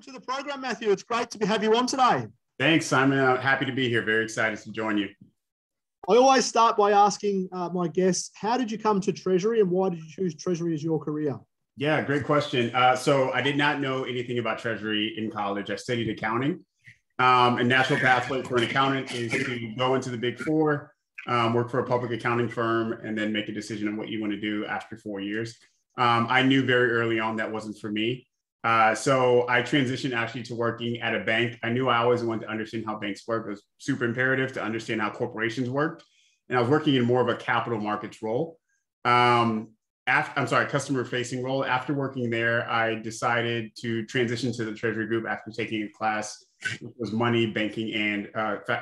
To the program, Matthew. It's great to have you on today. Thanks, Simon. Happy to be here. Very excited to join you. I always start by asking my guests, how did you come to Treasury and why did you choose Treasury as your career? Yeah, great question. So I did not know anything about Treasury in college. I studied accounting. A natural pathway for an accountant is to go into the Big Four, work for a public accounting firm, and then make a decision on what you want to do after 4 years. I knew very early on that wasn't for me. So I transitioned actually to working at a bank. I knew I always wanted to understand how banks work. It was super imperative to understand how corporations worked. And I was working in more of a capital markets role. Customer facing role. After working there, I decided to transition to the Treasury group after taking a class, which was money, banking, and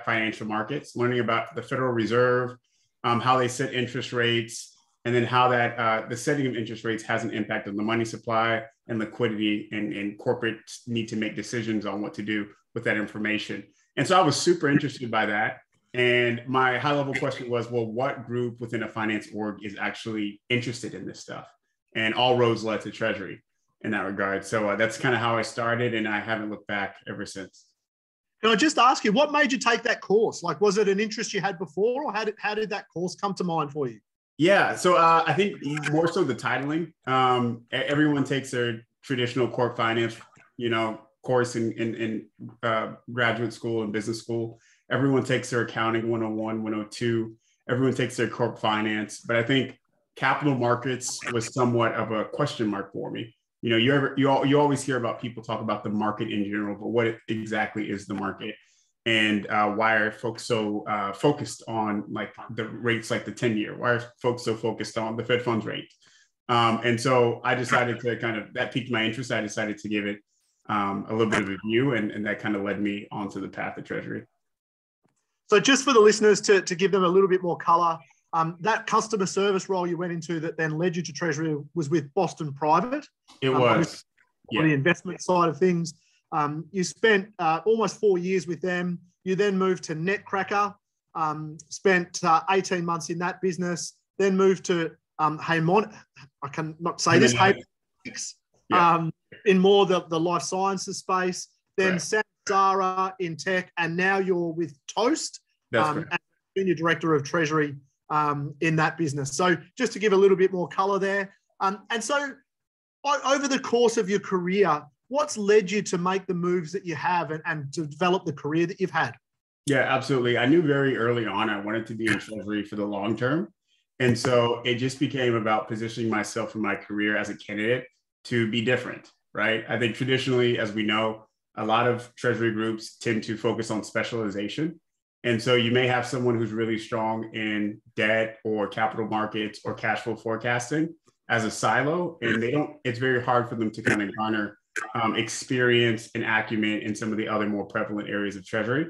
financial markets, learning about the Federal Reserve, how they set interest rates, and then how that the setting of interest rates has an impact on the money supply and liquidity, and corporates need to make decisions on what to do with that information. And so I was super interested by that. And my high level question was, well, what group within a finance org is actually interested in this stuff? And all roads led to Treasury in that regard. So that's kind of how I started, and I haven't looked back ever since. Can I just ask you, what made you take that course? Like, was it an interest you had before, or how did that course come to mind for you? Yeah, so I think more so the titling. Everyone takes their traditional corp finance, course in graduate school and business school. Everyone takes their accounting 101, 102. Everyone takes their corp finance. But I think capital markets was somewhat of a question mark for me. You always hear about people talk about the market in general, but what exactly is the market? And why are folks so focused on like the rates, like the 10-year? Why are folks so focused on the Fed funds rate? And so I decided to that piqued my interest. I decided to give it a little bit of a view, and that kind of led me onto the path of Treasury. So just for the listeners to give them a little bit more color, that customer service role you went into that then led you to Treasury was with Boston Private. It was. On the investment side of things. You spent almost 4 years with them. You then moved to Netcracker, spent 18 months in that business, then moved to Haymon. I can not say this, in more the life sciences space, then Samsara in tech, and now you're with Toast, as Senior Director of Treasury in that business. So just to give a little bit more color there. And so over the course of your career, what's led you to make the moves that you have and to develop the career that you've had? Yeah, absolutely. I knew very early on I wanted to be in Treasury for the long term. And so it just became about positioning myself in my career as a candidate to be different, right? I think traditionally, as we know, a lot of Treasury groups tend to focus on specialization. And so you may have someone who's really strong in debt or capital markets or cash flow forecasting as a silo, and it's very hard for them to kind of garner experience and acumen in some of the other more prevalent areas of Treasury.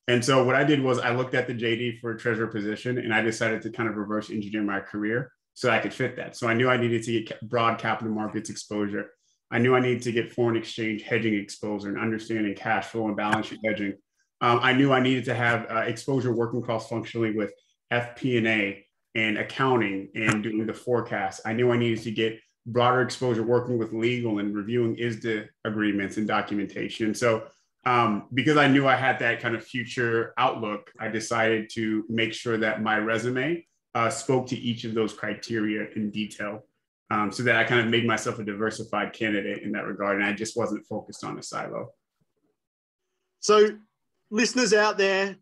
And so what I did was I looked at the JD for a treasurer position, and I decided to kind of reverse engineer my career so I could fit that. So I knew I needed to get broad capital markets exposure. I knew I needed to get foreign exchange hedging exposure and understanding cash flow and balance sheet hedging. I knew I needed to have exposure working cross-functionally with FP&A and accounting and doing the forecast. I knew I needed to get broader exposure working with legal and reviewing ISDA agreements and documentation. So because I knew I had that kind of future outlook, I decided to make sure that my resume spoke to each of those criteria in detail, so that I kind of made myself a diversified candidate in that regard. And I just wasn't focused on a silo. So listeners out there,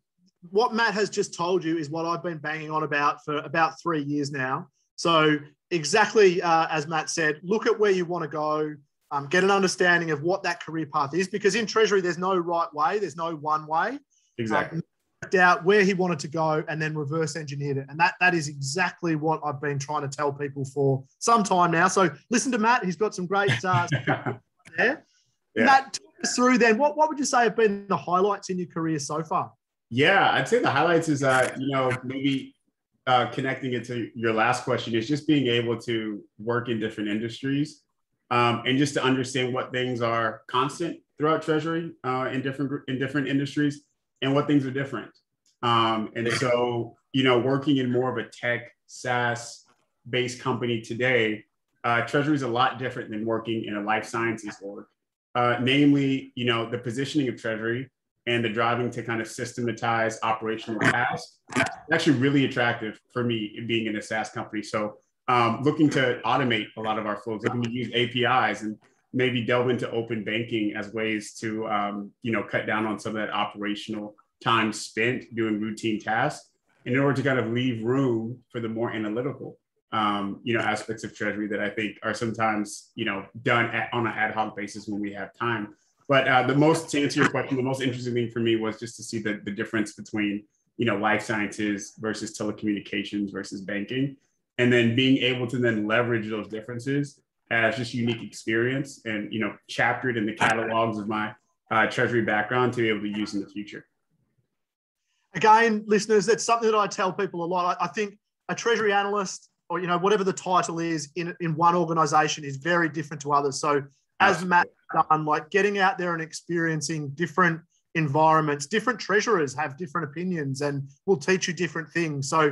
what Matt has just told you is what I've been banging on about for about 3 years now. So exactly as Matt said, look at where you want to go, get an understanding of what that career path is, because in Treasury, there's no right way. There's no one way. Exactly. Out where he wanted to go and then reverse engineered it. And that is exactly what I've been trying to tell people for some time now. So listen to Matt. He's got some great there. Yeah. Matt, talk us through then, what would you say have been the highlights in your career so far? Yeah, I'd say the highlights is, maybe connecting it to your last question is just being able to work in different industries and just to understand what things are constant throughout Treasury in different industries and what things are different. And so, working in more of a tech SaaS based company today, Treasury is a lot different than working in a life sciences org. namely, the positioning of Treasury and the driving to kind of systematize operational tasks. It's actually really attractive for me being in a SaaS company. So looking to automate a lot of our flows, looking to use APIs and maybe delve into open banking as ways to, cut down on some of that operational time spent doing routine tasks in order to kind of leave room for the more analytical, aspects of Treasury that I think are sometimes, done on an ad hoc basis when we have time. But to answer your question, the most interesting thing for me was just to see the difference between, life sciences versus telecommunications versus banking, and then being able to then leverage those differences as just unique experience and, chaptered in the catalogs of my Treasury background to be able to use in the future. Again, listeners, that's something that I tell people a lot. I think a Treasury analyst or, whatever the title is in one organization is very different to others. So as Matt done, like getting out there and experiencing different environments, different treasurers have different opinions and will teach you different things. So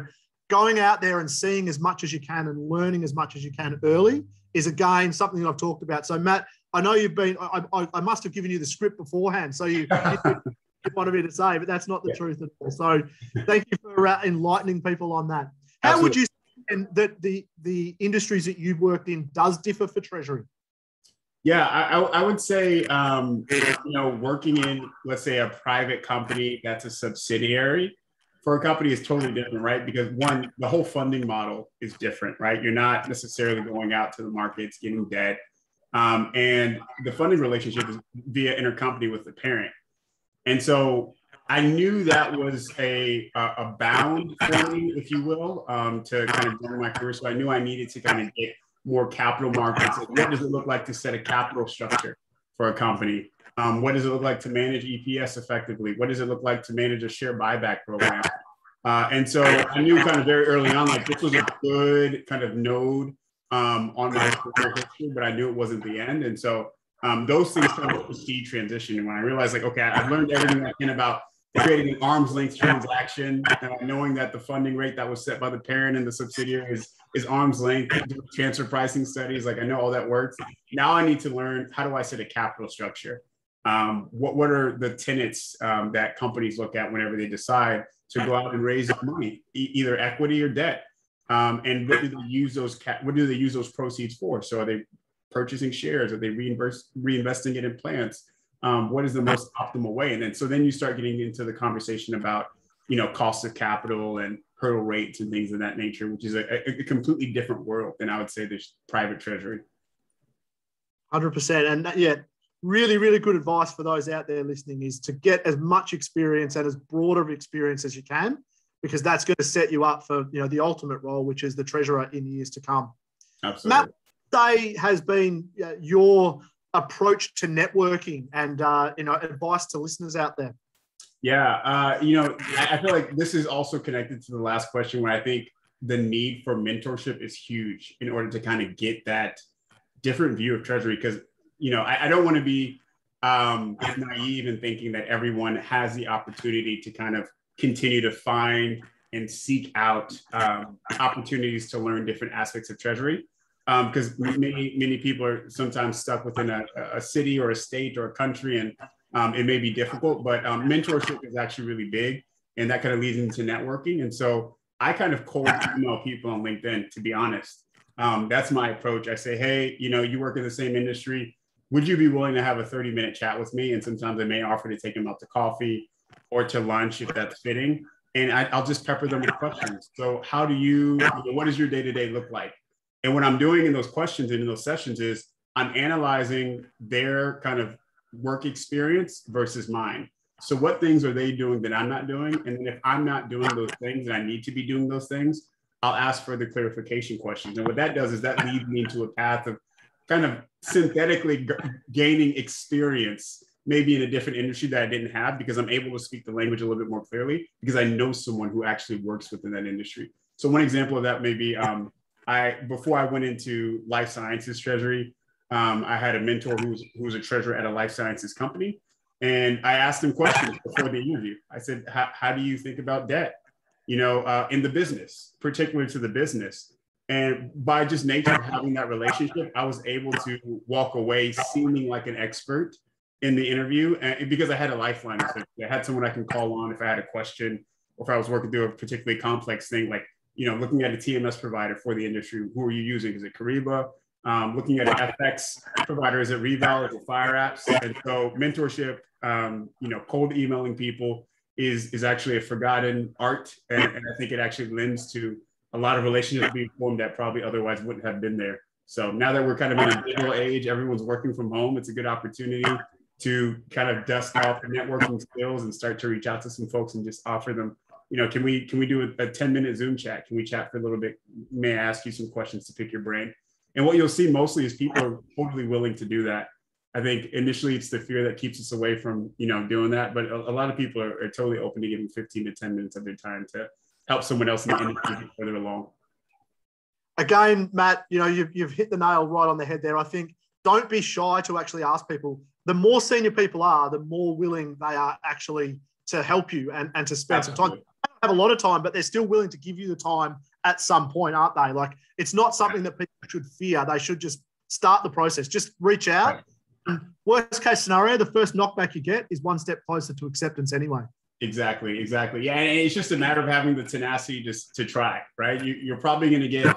going out there and seeing as much as you can and learning as much as you can early is, again, something that I've talked about. So Matt, I know you've been, I must have given you the script beforehand. So you wanted me to say, but that's not the truth at all. So thank you for enlightening people on that. How Absolutely. Would you say that the industries that you've worked in does differ for Treasury? Yeah, I would say, working in, let's say, a private company that's a subsidiary for a company is totally different, right? Because one, the whole funding model is different, right? You're not necessarily going out to the markets, getting debt. And the funding relationship is via intercompany with the parent. And so I knew that was a bound for me, if you will, to kind of grow my career. So I knew I needed to kind of get more capital markets. What does it look like to set a capital structure for a company? What does it look like to manage EPS effectively? What does it look like to manage a share buyback program? And so I knew kind of very early on, like this was a good kind of node on my career history, but I knew it wasn't the end. And so those things kind of precede transition. And when I realized, like, okay, I've learned everything I can about creating an arm's length transaction, knowing that the funding rate that was set by the parent and the subsidiary is arm's length, transfer pricing studies. Like I know all that works. Now I need to learn, how do I set a capital structure? What are the tenets that companies look at whenever they decide to go out and raise money, either equity or debt? And what do they use those proceeds for? So are they purchasing shares? Are they reinvesting it in plants? What is the most optimal way? And then you start getting into the conversation about, cost of capital and hurdle rates and things of that nature, which is a completely different world than I would say there's private treasury. 100%. And yeah, really, really good advice for those out there listening is to get as much experience and as broad of experience as you can, because that's going to set you up for, the ultimate role, which is the treasurer in years to come. Absolutely. Matt, say has been your approach to networking and, advice to listeners out there? Yeah. I feel like this is also connected to the last question, where I think the need for mentorship is huge in order to kind of get that different view of treasury. Because, I don't want to be naive in thinking that everyone has the opportunity to kind of continue to find and seek out opportunities to learn different aspects of treasury. Because many people are sometimes stuck within a city or a state or a country, and it may be difficult, but mentorship is actually really big, and that kind of leads into networking. And so I kind of cold email people on LinkedIn, to be honest. That's my approach. I say, hey, you work in the same industry. Would you be willing to have a 30-minute chat with me? And sometimes I may offer to take them out to coffee or to lunch if that's fitting. And I'll just pepper them with questions. So how do what does your day-to-day look like? And what I'm doing in those questions and in those sessions is I'm analyzing their kind of work experience versus mine. So what things are they doing that I'm not doing? And then if I'm not doing those things and I need to be doing those things, I'll ask for the clarification questions. And what that does is that leads me into a path of kind of synthetically gaining experience, maybe in a different industry that I didn't have, because I'm able to speak the language a little bit more clearly because I know someone who actually works within that industry. So one example of that may be, before I went into life sciences treasury, I had a mentor who was a treasurer at a life sciences company. And I asked him questions before the interview. I said, how do you think about debt? In the business, particularly to the business. And by just nature of having that relationship, I was able to walk away seeming like an expert in the interview, and because I had a lifeline. I had someone I can call on if I had a question, or if I was working through a particularly complex thing, like, looking at a TMS provider for the industry. Who are you using? Is it Kariba? Looking at an FX provider, is it Reval? Is it Fire Apps? And so mentorship, cold emailing people is actually a forgotten art. And I think it actually lends to a lot of relationships being formed that probably otherwise wouldn't have been there. So now that we're kind of in a digital age, everyone's working from home, it's a good opportunity to kind of dust off the networking skills and start to reach out to some folks and just offer them, can we do a 10-minute Zoom chat? Can we chat for a little bit? May I ask you some questions to pick your brain? And what you'll see mostly is people are totally willing to do that. I think initially it's the fear that keeps us away from, doing that. But a lot of people are totally open to giving 15 to 10 minutes of their time to help someone else in the industry get further along. Again, Matt, you've hit the nail right on the head there. I think don't be shy to actually ask people. The more senior people are, the more willing they are actually to help you and to spend some time. They don't have a lot of time, but they're still willing to give you the time at some point, aren't they? Like, it's not something that people should fear. They should just start the process. Just reach out. Right. Worst case scenario, the first knockback you get is one step closer to acceptance anyway. Exactly. Yeah, and it's just a matter of having the tenacity just to try, right? You're probably going to get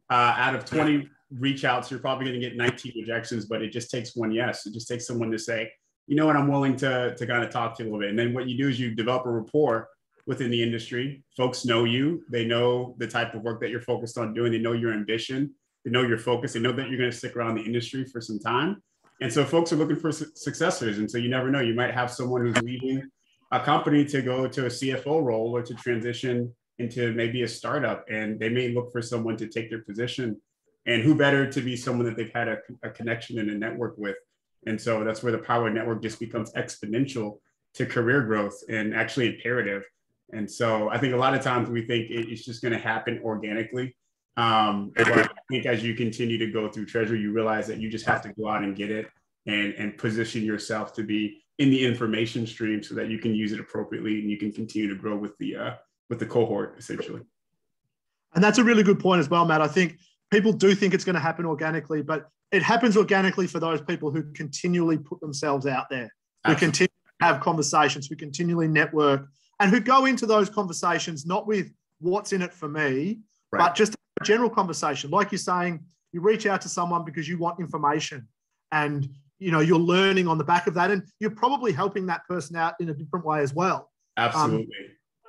out of 20 reach outs, you're probably going to get 19 rejections, but it just takes one yes. It just takes someone to say, you know what, I'm willing to kind of talk to you a little bit. And then what you do is you develop a rapport within the industry. Folks know you. They know the type of work that you're focused on doing. They know your ambition. They know your focus. They know that you're going to stick around the industry for some time. And so folks are looking for successors. And so you never know. You might have someone who's leaving a company to go to a CFO role or to transition into maybe a startup. And they may look for someone to take their position. And who better to be someone that they've had a connection and a network with. And so that's where the power network just becomes exponential to career growth and actually imperative. And so I think a lot of times we think it's just going to happen organically. But I think as you continue to go through Treasury, you realize that you just have to go out and get it and position yourself to be in the information stream so that you can use it appropriately and you can continue to grow with the cohort, essentially. And that's a really good point as well, Matt. I think people do think it's going to happen organically, but it happens organically for those people who continually put themselves out there, who continue to have conversations, who continually network, and who go into those conversations not with what's in it for me, but just a general conversation. Like you're saying, you reach out to someone because you want information and you're learning on the back of that, and you're probably helping that person out in a different way as well. Absolutely.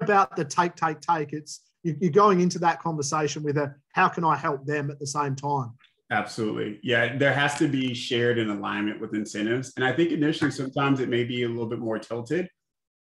About the take. It's you're going into that conversation with how can I help them at the same time? Absolutely. Yeah, there has to be shared in alignment with incentives. And I think initially sometimes it may be a little bit more tilted,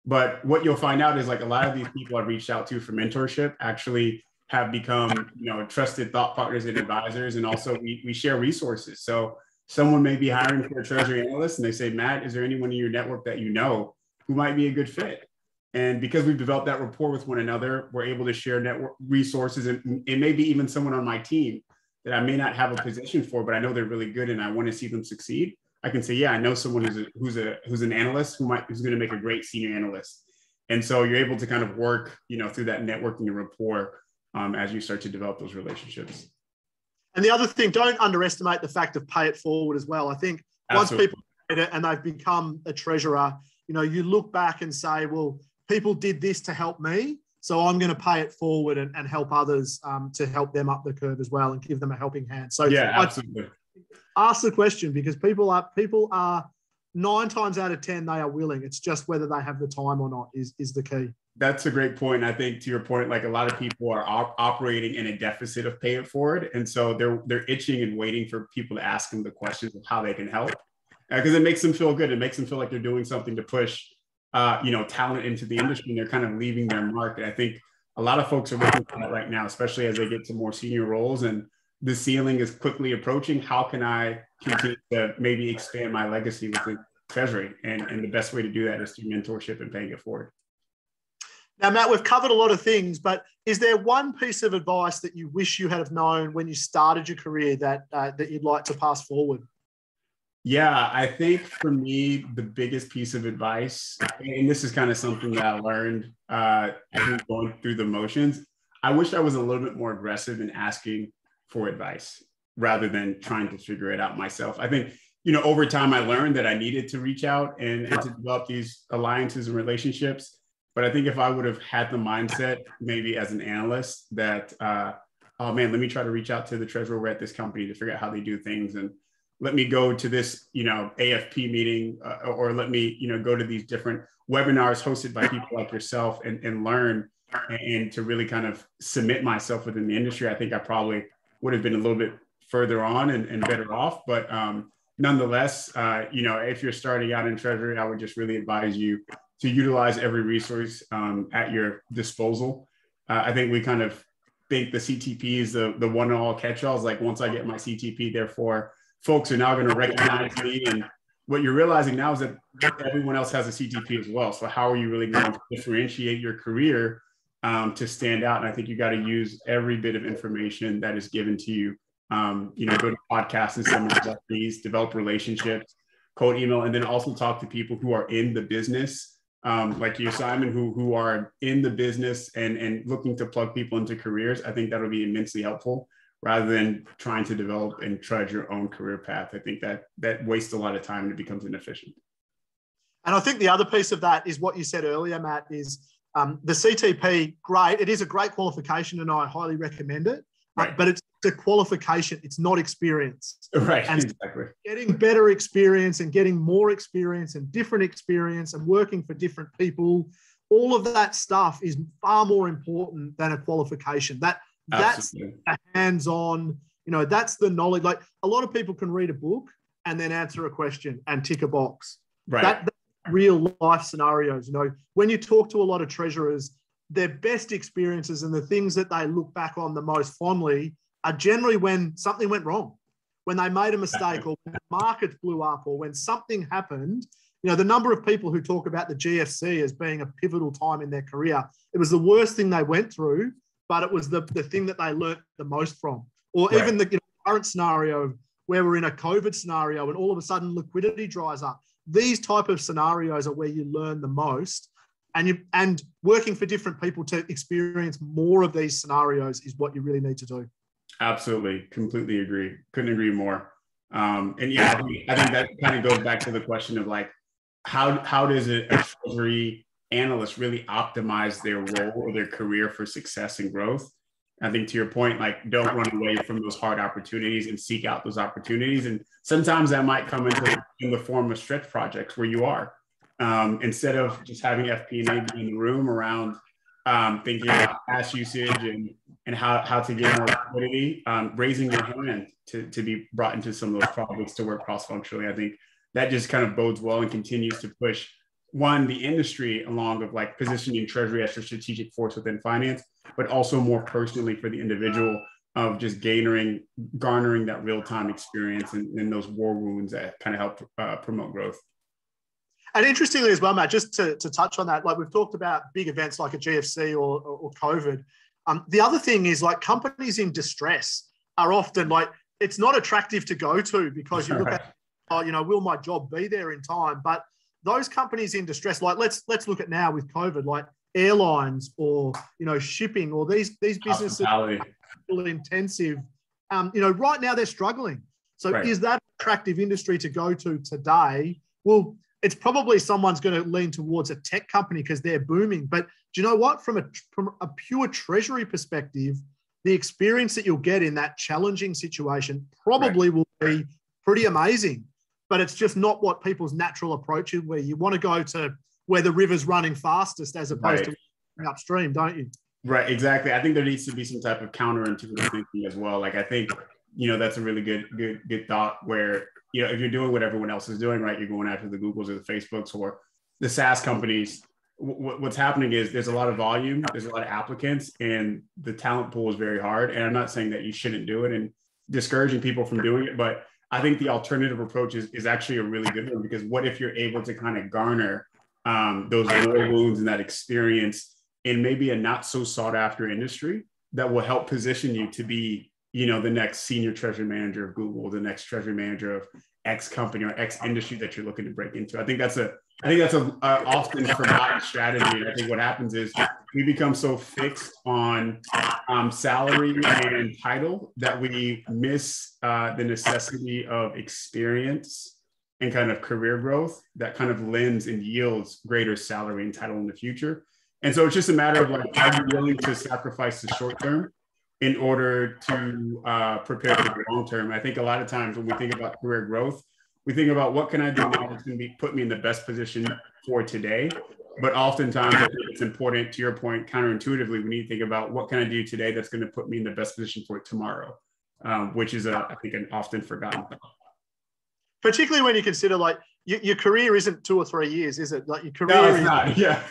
but what you'll find out is like a lot of these people I've reached out to for mentorship actually have become, trusted thought partners and advisors. And also we share resources. So someone may be hiring for a treasury analyst and they say, Matt, is there anyone in your network that you know who might be a good fit? And because we've developed that rapport with one another, we're able to share network resources and maybe even someone on my team that I may not have a position for, but I know they're really good and I want to see them succeed. I can say, yeah, I know someone who's an analyst who's going to make a great senior analyst. And so you're able to kind of work, through that networking and rapport as you start to develop those relationships. And the other thing, don't underestimate the fact of pay it forward as well. I think once people get it and they've become a treasurer, you look back and say, well, people did this to help me, so I'm going to pay it forward and help others to help them up the curve as well and give them a helping hand. So yeah, absolutely. Ask the question because people are 9 times out of 10 they are willing. It's just whether they have the time or not is the key. That's a great point. And I think to your point, like a lot of people are operating in a deficit of pay it forward, and so they're itching and waiting for people to ask them the questions of how they can help because it makes them feel good. It makes them feel like they're doing something to push talent into the industry, and they're kind of leaving their mark. And I think a lot of folks are looking for that right now, especially as they get to more senior roles and the ceiling is quickly approaching. How can I continue to maybe expand my legacy within Treasury? And the best way to do that is through mentorship and paying it forward. Now, Matt, we've covered a lot of things, but is there one piece of advice that you wish you had known when you started your career that you'd like to pass forward? Yeah, I think for me, the biggest piece of advice, and this is kind of something that I learned going through the motions, I wish I was a little bit more aggressive in asking for advice rather than trying to figure it out myself. I think, over time I learned that I needed to reach out and to develop these alliances and relationships. But I think if I would have had the mindset, maybe as an analyst, that, oh man, let me try to reach out to the treasurer at this company to figure out how they do things. And let me go to this, AFP meeting, or let me, go to these different webinars hosted by people like yourself and learn and to really kind of submit myself within the industry. I think I probably would have been a little bit further on and better off. But nonetheless, if you're starting out in Treasury, I would just really advise you to utilize every resource at your disposal. I think we kind of think the CTP is the one and all catch-alls. Like, once I get my CTP, therefore folks are now going to recognize me. And what you're realizing now is that everyone else has a CTP as well. So how are you really going to differentiate your career to stand out? And I think you got to use every bit of information that is given to you. Go to podcasts and seminars like these, develop relationships, cold email, and then also talk to people who are in the business, like you, Simon, who are in the business and looking to plug people into careers. I think that'll be immensely helpful, rather than trying to develop and trudge your own career path. I think that wastes a lot of time and it becomes inefficient. And I think the other piece of that is what you said earlier, Matt, is the CTP, great. It is a great qualification and I highly recommend it, right. But it's a qualification. It's not experience. Right, and exactly. Getting better experience and getting more experience and different experience and working for different people, all of that stuff is far more important than a qualification. That's the hands-on, that's the knowledge. Like, a lot of people can read a book and then answer a question and tick a box. Right. That's real life scenarios. When you talk to a lot of treasurers, their best experiences and the things that they look back on the most fondly are generally when something went wrong, when they made a mistake, or when the markets blew up, or when something happened. The number of people who talk about the GFC as being a pivotal time in their career, it was the worst thing they went through, but it was the thing that they learned the most from. Or right. Even the current scenario where we're in a COVID scenario and all of a sudden liquidity dries up. These type of scenarios are where you learn the most. And working for different people to experience more of these scenarios is what you really need to do. Absolutely. Completely agree. Couldn't agree more. And yeah, I think that kind of goes back to the question of like, how does a treasury analyst really optimize their role or their career for success and growth? I think, to your point, like, don't run away from those hard opportunities and seek out those opportunities. And sometimes that might come in the form of stretch projects where you are. Instead of just having FP&A be in the room around thinking about cash usage and how to get more liquidity, raising your hand to be brought into some of those projects to work cross-functionally. I think that just kind of bodes well and continues to push, one, the industry along of like positioning Treasury as a strategic force within finance, but also more personally for the individual of just garnering that real-time experience and those war wounds that kind of help promote growth. And interestingly as well, Matt, just to touch on that, like we've talked about big events like a GFC or COVID. The other thing is, like, companies in distress are often like, it's not attractive to go to because you look at, will my job be there in time? But those companies in distress, like let's look at now with COVID, like airlines or, shipping or these businesses intensive, right now they're struggling. So right. Is that an attractive industry to go to today? Well, it's probably someone's going to lean towards a tech company because they're booming. But do you know what? From a pure treasury perspective, the experience that you'll get in that challenging situation probably right. will be pretty amazing. But it's just not what people's natural approach is, where you want to go to where the river's running fastest as opposed right. to upstream, don't you? Right, exactly. I think there needs to be some type of counterintuitive thinking as well. Like, I think, that's a really good thought where, if you're doing what everyone else is doing, right, you're going after the Googles or the Facebooks or the SaaS companies. What's happening is there's a lot of volume, there's a lot of applicants, and the talent pool is very hard. And I'm not saying that you shouldn't do it and discouraging people from doing it, but I think the alternative approach is actually a really good one, because what if you're able to kind of garner those war wounds and that experience in maybe a not so sought after industry that will help position you to be the next senior treasury manager of Google, the next treasury manager of X company or X industry that you're looking to break into. I think that's a often forgotten strategy. And I think what happens is we become so fixed on salary and title that we miss the necessity of experience and kind of career growth that kind of lends and yields greater salary and title in the future. And so it's just a matter of like, are you willing to sacrifice the short term in order to prepare for the long term? I think a lot of times when we think about career growth, we think about what can I do now that's going to put me in the best position for today. But oftentimes I think it's important, to your point, counterintuitively, we need to think about what can I do today that's going to put me in the best position for tomorrow, which is, I think, an often forgotten thing. Particularly when you consider like your career isn't 2 or 3 years, is it? Like your career no, it's not. Yeah.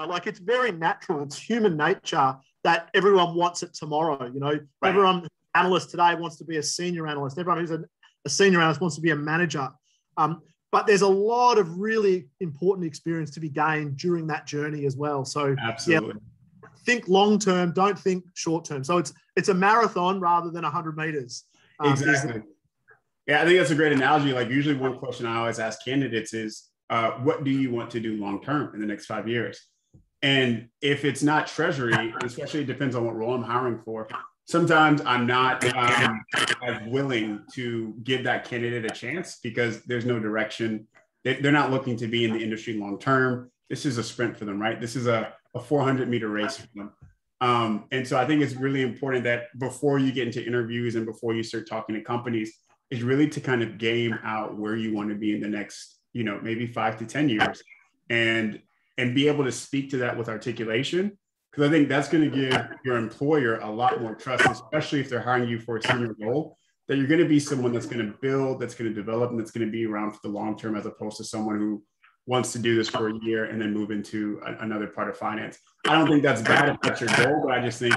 Like it's very natural. It's human nature that everyone wants it tomorrow. Right. Everyone analyst today wants to be a senior analyst. Everyone who's a senior analyst wants to be a manager. But there's a lot of really important experience to be gained during that journey as well. So absolutely. Yeah, think long term. Don't think short term. So it's a marathon rather than 100 meters. Exactly. Yeah, I think that's a great analogy. Like usually one question I always ask candidates is, what do you want to do long term in the next 5 years? And if it's not treasury, especially it depends on what role I'm hiring for, sometimes I'm not as willing to give that candidate a chance because there's no direction. They're not looking to be in the industry long term. This is a sprint for them, right? This is a 400-meter race for them. And so I think it's really important that before you get into interviews and before you start talking to companies, is really to kind of game out where you want to be in the next, maybe 5 to 10 years and be able to speak to that with articulation. Because I think that's going to give your employer a lot more trust, especially if they're hiring you for a senior role, that you're going to be someone that's going to build, that's going to develop, and that's going to be around for the long term, as opposed to someone who wants to do this for a year and then move into another part of finance. I don't think that's bad if that's your goal, but I just think,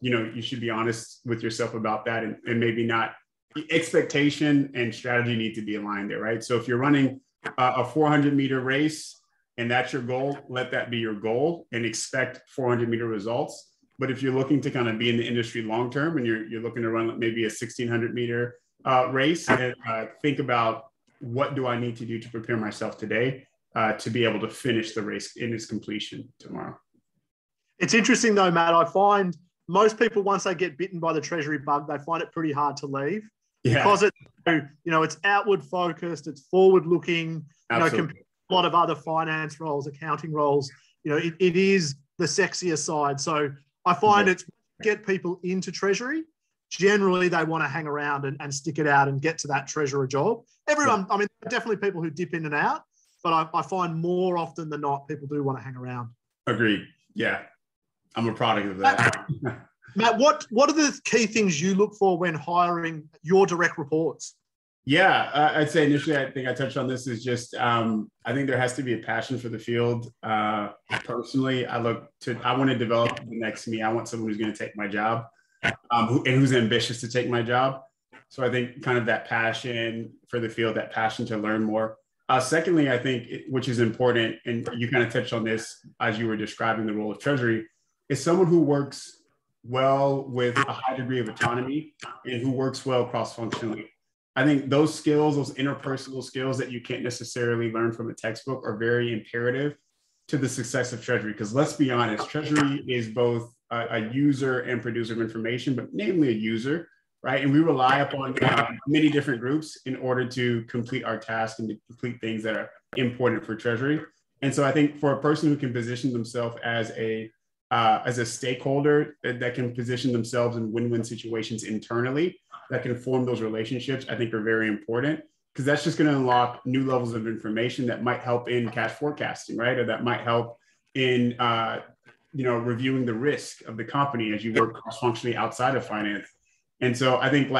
you should be honest with yourself about that and maybe not. Expectation and strategy need to be aligned there, right? So if you're running a 400-meter race and that's your goal, let that be your goal and expect 400-meter results. But if you're looking to kind of be in the industry long term and you're looking to run maybe a 1,600-meter race, and think about what do I need to do to prepare myself today to be able to finish the race in its completion tomorrow. It's interesting though, Matt. I find most people, once they get bitten by the treasury bug, they find it pretty hard to leave. Yeah. Because it's outward focused, it's forward looking, compared to a lot of other finance roles, accounting roles, it is the sexier side. So I find it's get people into treasury. Generally, they want to hang around and stick it out and get to that treasurer job. Everyone, I mean, definitely people who dip in and out, but I find more often than not, people do want to hang around. Agreed. Yeah. I'm a product of that. Matt, what are the key things you look for when hiring your direct reports? Yeah, I'd say initially, I think I touched on this, is just, I think there has to be a passion for the field. Personally, I want to develop the next me. I want someone who's going to take my job and who's ambitious to take my job. So I think kind of that passion for the field, that passion to learn more. Secondly, I think, which is important, and you kind of touched on this as you were describing the role of treasury, is someone who works well with a high degree of autonomy and who works well cross-functionally. I think those skills, those interpersonal skills that you can't necessarily learn from a textbook, are very imperative to the success of treasury. Because let's be honest, treasury is both a user and producer of information, but namely a user, right? And we rely upon many different groups in order to complete our task and to complete things that are important for treasury. And so I think for a person who can position themselves as a stakeholder that can position themselves in win-win situations internally, that can form those relationships, I think are very important, because that's just going to unlock new levels of information that might help in cash forecasting, right? Or that might help in, reviewing the risk of the company as you work cross-functionally outside of finance. And so I think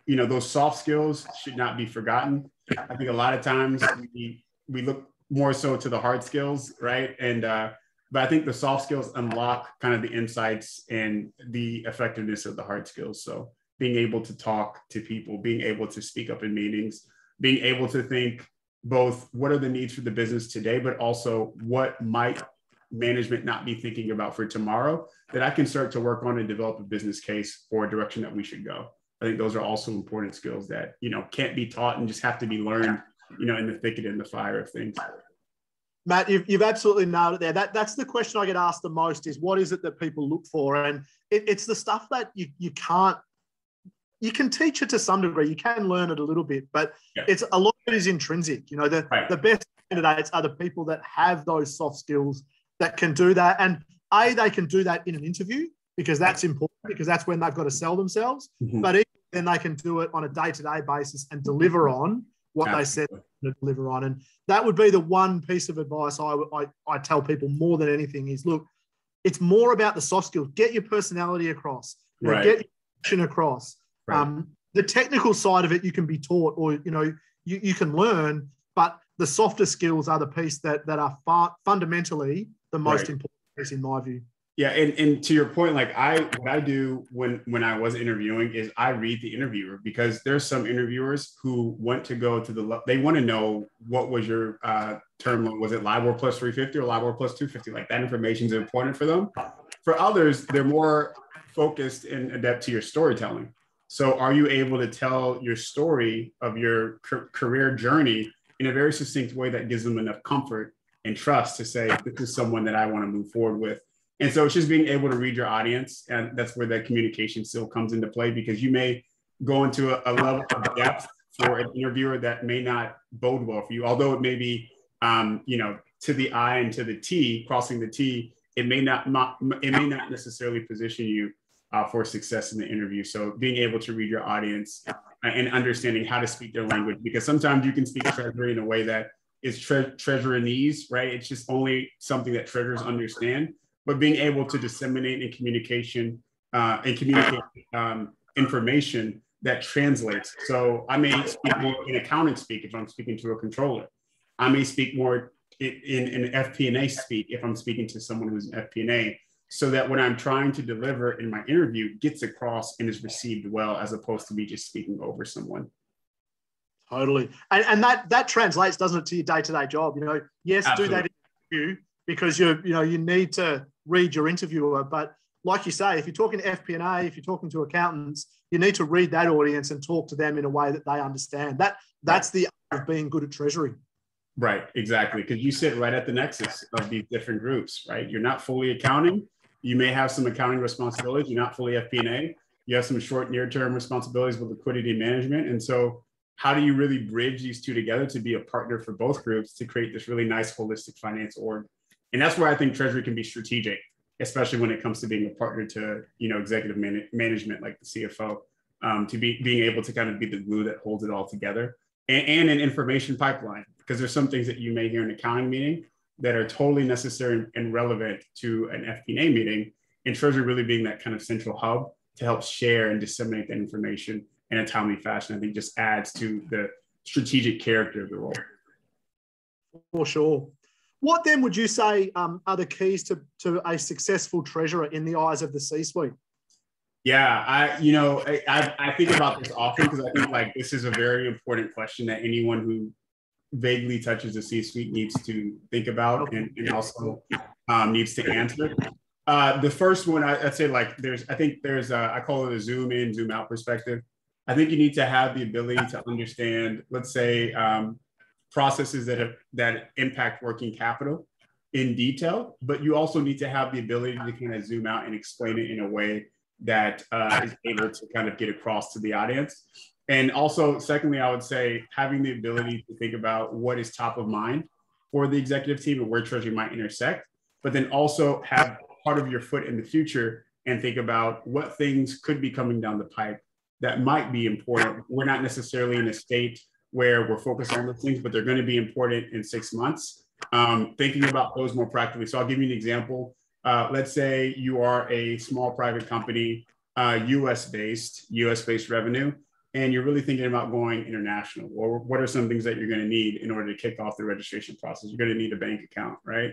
those soft skills should not be forgotten. I think a lot of times we look more so to the hard skills, right? But I think the soft skills unlock kind of the insights and the effectiveness of the hard skills. So being able to talk to people, being able to speak up in meetings, being able to think both what are the needs for the business today, but also what might management not be thinking about for tomorrow that I can start to work on and develop a business case for a direction that we should go. I think those are also important skills that, can't be taught and just have to be learned, in the thicket and the fire of things. Matt, you've absolutely nailed it there. That's the question I get asked the most is what is it that people look for? And it's the stuff that you can teach it to some degree. You can learn it a little bit, but it's a lot of it is intrinsic. The best candidates are the people that have those soft skills that can do that. And they can do that in an interview because that's important because that's when they've got to sell themselves. Mm-hmm. But then they can do it on a day-to-day basis and deliver on what they said to deliver on. And that would be the one piece of advice I tell people more than anything is, look, it's more about the soft skills. Get your personality across. Get your passion across. Right. The technical side of it, you can be taught or, you can learn, but the softer skills are the piece that are fundamentally the most important piece in my view. Yeah, and to your point, like what I do when I was interviewing is I read the interviewer because there's some interviewers who want to go to they want to know what was your term loan. Was it LIBOR plus 350 or LIBOR plus 250? Like that information is important for them. For others, they're more focused and adept to your storytelling. So are you able to tell your story of your career journey in a very succinct way that gives them enough comfort and trust to say, this is someone that I want to move forward with? And so it's just being able to read your audience. And that's where that communication still comes into play because you may go into a level of depth for an interviewer that may not bode well for you. Although it may be, to the I and to the T, crossing the T, it may not necessarily position you for success in the interview. So being able to read your audience and understanding how to speak their language, because sometimes you can speak Treasury in a way that is treasuranese, right? It's just only something that treasurers understand. But being able to disseminate and communicate information that translates. So I may speak more in accounting speak if I'm speaking to a controller. I may speak more in FP&A speak if I'm speaking to someone who's an FP&A, so that what I'm trying to deliver in my interview gets across and is received well, as opposed to me just speaking over someone. Totally. And that translates, doesn't it, to your day-to-day job? Yes, absolutely. Do that interview because you need to read your interviewer. But like you say, if you're talking to FP&A, if you're talking to accountants, you need to read that audience and talk to them in a way that they understand. That's the art of being good at Treasury. Right, exactly. Because you sit right at the nexus of these different groups, right? You're not fully accounting. You may have some accounting responsibilities. You're not fully FP&A. You have some short, near-term responsibilities with liquidity management. And so how do you really bridge these two together to be a partner for both groups to create this really nice holistic finance org? And that's where I think Treasury can be strategic, especially when it comes to being a partner to, executive management like the CFO, to being able to kind of be the glue that holds it all together and an information pipeline, because there's some things that you may hear in an accounting meeting that are totally necessary and relevant to an FP&A meeting, and Treasury really being that kind of central hub to help share and disseminate that information in a timely fashion, I think just adds to the strategic character of the role. For sure. What then would you say are the keys to a successful treasurer in the eyes of the C-suite? Yeah, I think about this often because I think this is a very important question that anyone who vaguely touches the C-suite needs to think about and also needs to answer. The first one, I'd say there's I call it a zoom in, zoom out perspective. I think you need to have the ability to understand, let's say, processes that impact working capital in detail, but you also need to have the ability to kind of zoom out and explain it in a way that is able to kind of get across to the audience. And also, secondly, I would say having the ability to think about what is top of mind for the executive team and where Treasury might intersect, but then also have part of your foot in the future and think about what things could be coming down the pipe that might be important. We're not necessarily in a state where we're focused on those things, but they're going to be important in 6 months. Thinking about those more practically. So I'll give you an example. Let's say you are a small private company, US-based revenue, and you're really thinking about going international. Or what are some things that you're going to need in order to kick off the registration process? You're going to need a bank account, right?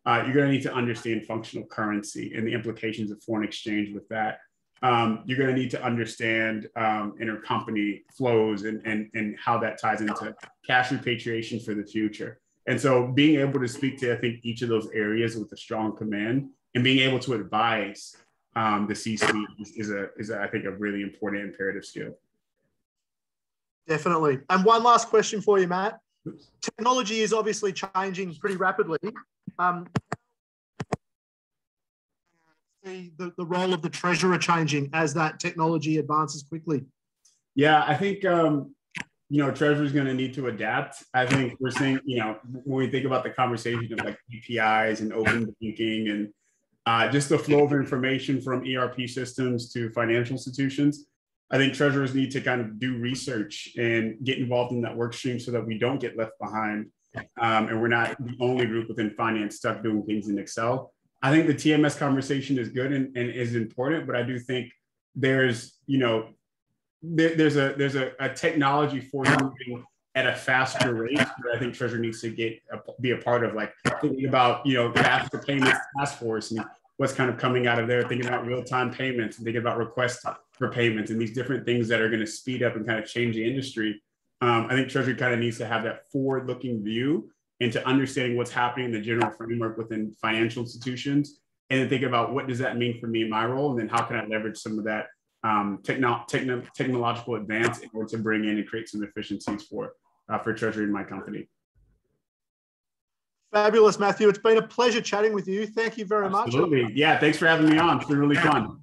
You're going to need to understand functional currency and the implications of foreign exchange with that. You're going to need to understand intercompany flows and how that ties into cash repatriation for the future. And so being able to speak to, I think, each of those areas with a strong command and being able to advise the C-suite is I think, a really important imperative skill. Definitely. And one last question for you, Matt. Technology is obviously changing pretty rapidly. The role of the treasurer changing as that technology advances quickly? Yeah, I think, Treasury is going to need to adapt. I think we're seeing, when we think about the conversation of like APIs and open banking and just the flow of information from ERP systems to financial institutions, I think treasurers need to kind of do research and get involved in that work stream so that we don't get left behind. And we're not the only group within finance stuck doing things in Excel. I think the TMS conversation is good and is important, but I do think there's a technology for moving at a faster rate that I think Treasury needs to be a part of, like thinking about, faster payments task force and what's kind of coming out of there, thinking about real-time payments and thinking about requests for payments and these different things that are going to speed up and kind of change the industry. I think Treasury kind of needs to have that forward-looking view into understanding what's happening in the general framework within financial institutions, and then think about what does that mean for me in my role, and then how can I leverage some of that technological advance in order to bring in and create some efficiencies for Treasury in my company. Fabulous, Matthew. It's been a pleasure chatting with you. Thank you very much. Absolutely. Yeah, thanks for having me on. It's been really fun.